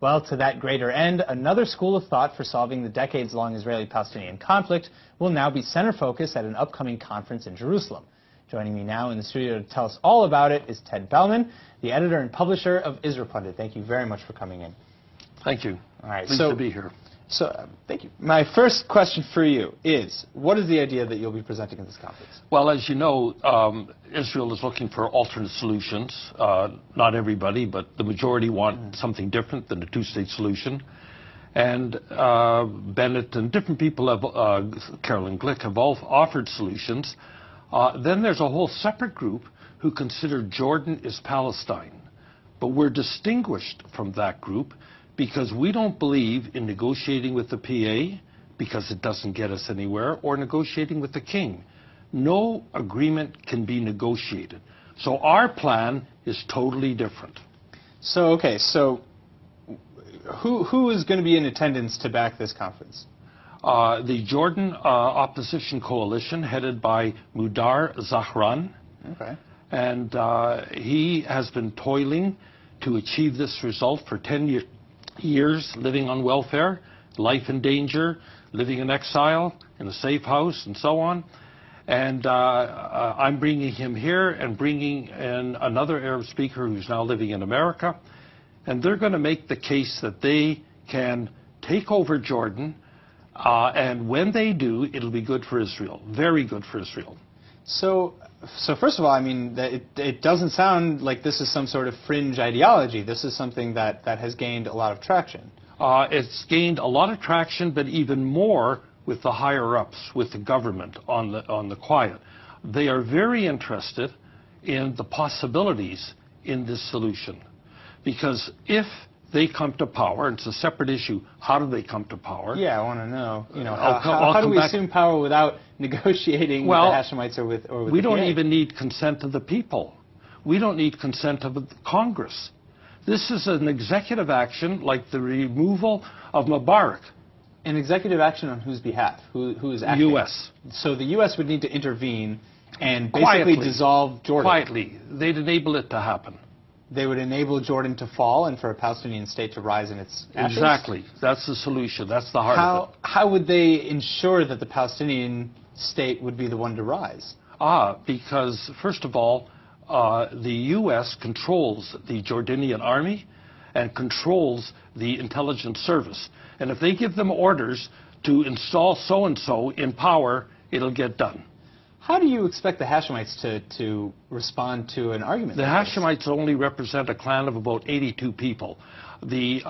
Well, to that greater end, another school of thought for solving the decades-long Israeli-Palestinian conflict will now be center focus at an upcoming conference in Jerusalem. Joining me now in the studio to tell us all about it is Ted Bellman, the editor and publisher of Israel Pundit. Thank you very much for coming in. Thank you. All right, Pleased to be here. Thank you. My first question for you is, what is the idea that you'll be presenting at this conference? Well, as you know, Israel is looking for alternate solutions. Not everybody, but the majority want something different than a two-state solution. And Bennett and different people, Carolyn Glick, have all offered solutions. Then there's a whole separate group who consider Jordan is Palestine. But we're distinguished from that group because we don't believe in negotiating with the PA because it doesn't get us anywhere, or negotiating with the king. No agreement can be negotiated. So our plan is totally different. So who is going to be in attendance to back this conference? The Jordan Opposition Coalition, headed by Mudar Zahran. Okay. And he has been toiling to achieve this result for 10 years, living on welfare, life in danger, living in exile, in a safe house, and so on. And I'm bringing him here and bringing in another Arab speaker who's now living in America. And they're going to make the case that they can take over Jordan, and when they do, it'll be good for Israel, very good for Israel. So first of all, I mean, it doesn't sound like this is some sort of fringe ideology. This is something that has gained a lot of traction. It's gained a lot of traction, but even more with the higher-ups, with the government on the quiet. They are very interested in the possibilities in this solution. Because if they come to power, and it's a separate issue, how do they come to power? Yeah, I want to know. You know, how do we assume power without negotiating with the Hashemites or with we the don't PA? even need consent of the people. We don't need consent of the Congress. This is an executive action like the removal of Mubarak. An executive action on whose behalf? Who is acting? U.S. So the U.S. would need to intervene and basically Quietly. dissolve Jordan. Quietly. They'd enable it to happen. They would enable Jordan to fall and for a Palestinian state to rise in its ashes? Exactly. That's the solution. That's the heart of it. How would they ensure that the Palestinian state would be the one to rise? Because, first of all, the U.S. controls the Jordanian army and controls the intelligence service. And if they give them orders to install so-and-so in power, it'll get done. How do you expect the Hashemites to respond to an argument The like this? Hashemites only represent a clan of about 82 people. The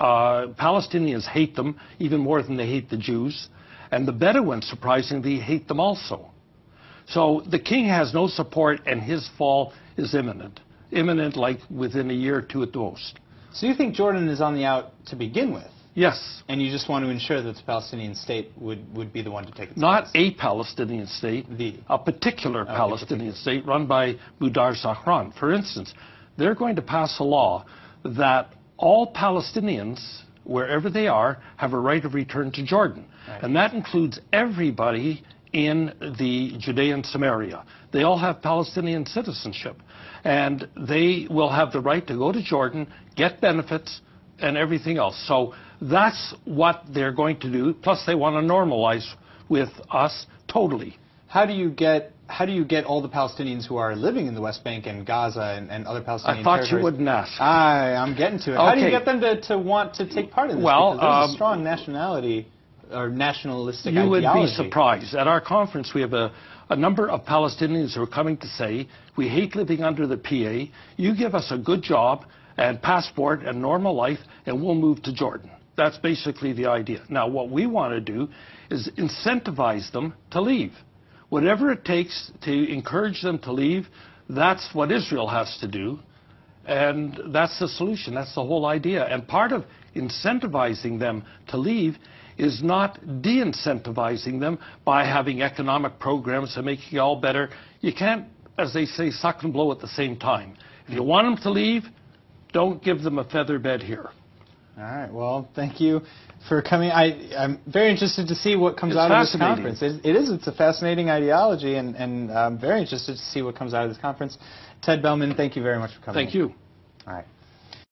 Palestinians hate them even more than they hate the Jews. And the Bedouins, surprisingly, hate them also. So the king has no support, and his fall is imminent. Imminent, like within a year or two at the most. So you think Jordan is on the out to begin with? Yes. And you just want to ensure that the Palestinian state would be the one to take its Not place? a Palestinian state, a particular Palestinian state run by Mudar Zahran. For instance, they're going to pass a law that all Palestinians, wherever they are, have a right of return to Jordan. Right. And that includes everybody in the Judean Samaria. They all have Palestinian citizenship. And they will have the right to go to Jordan, get benefits, and everything else. So that's what they're going to do. Plus, they want to normalize with us totally. How do you get all the Palestinians who are living in the West Bank and Gaza and other Palestinian territories? I thought you wouldn't ask. I'm getting to it. Okay. How do you get them to want to take part in this? Well, because there's a strong nationality or nationalistic ideology. You would be surprised. At our conference, we have a number of Palestinians who are coming to say, we hate living under the PA. You give us a good job and passport and normal life, and we'll move to Jordan. That's basically the idea. Now, what we want to do is incentivize them to leave. Whatever it takes to encourage them to leave, that's what Israel has to do, and that's the solution. That's the whole idea. And part of incentivizing them to leave is not de-incentivizing them by having economic programs and making it all better. You can't, as they say, suck and blow at the same time. If you want them to leave, don't give them a feather bed here. All right. Well, thank you for coming. I'm very interested to see what comes out of this conference. It's a fascinating ideology, and I'm very interested to see what comes out of this conference. Ted Bellman, thank you very much for coming. Thank you. All right.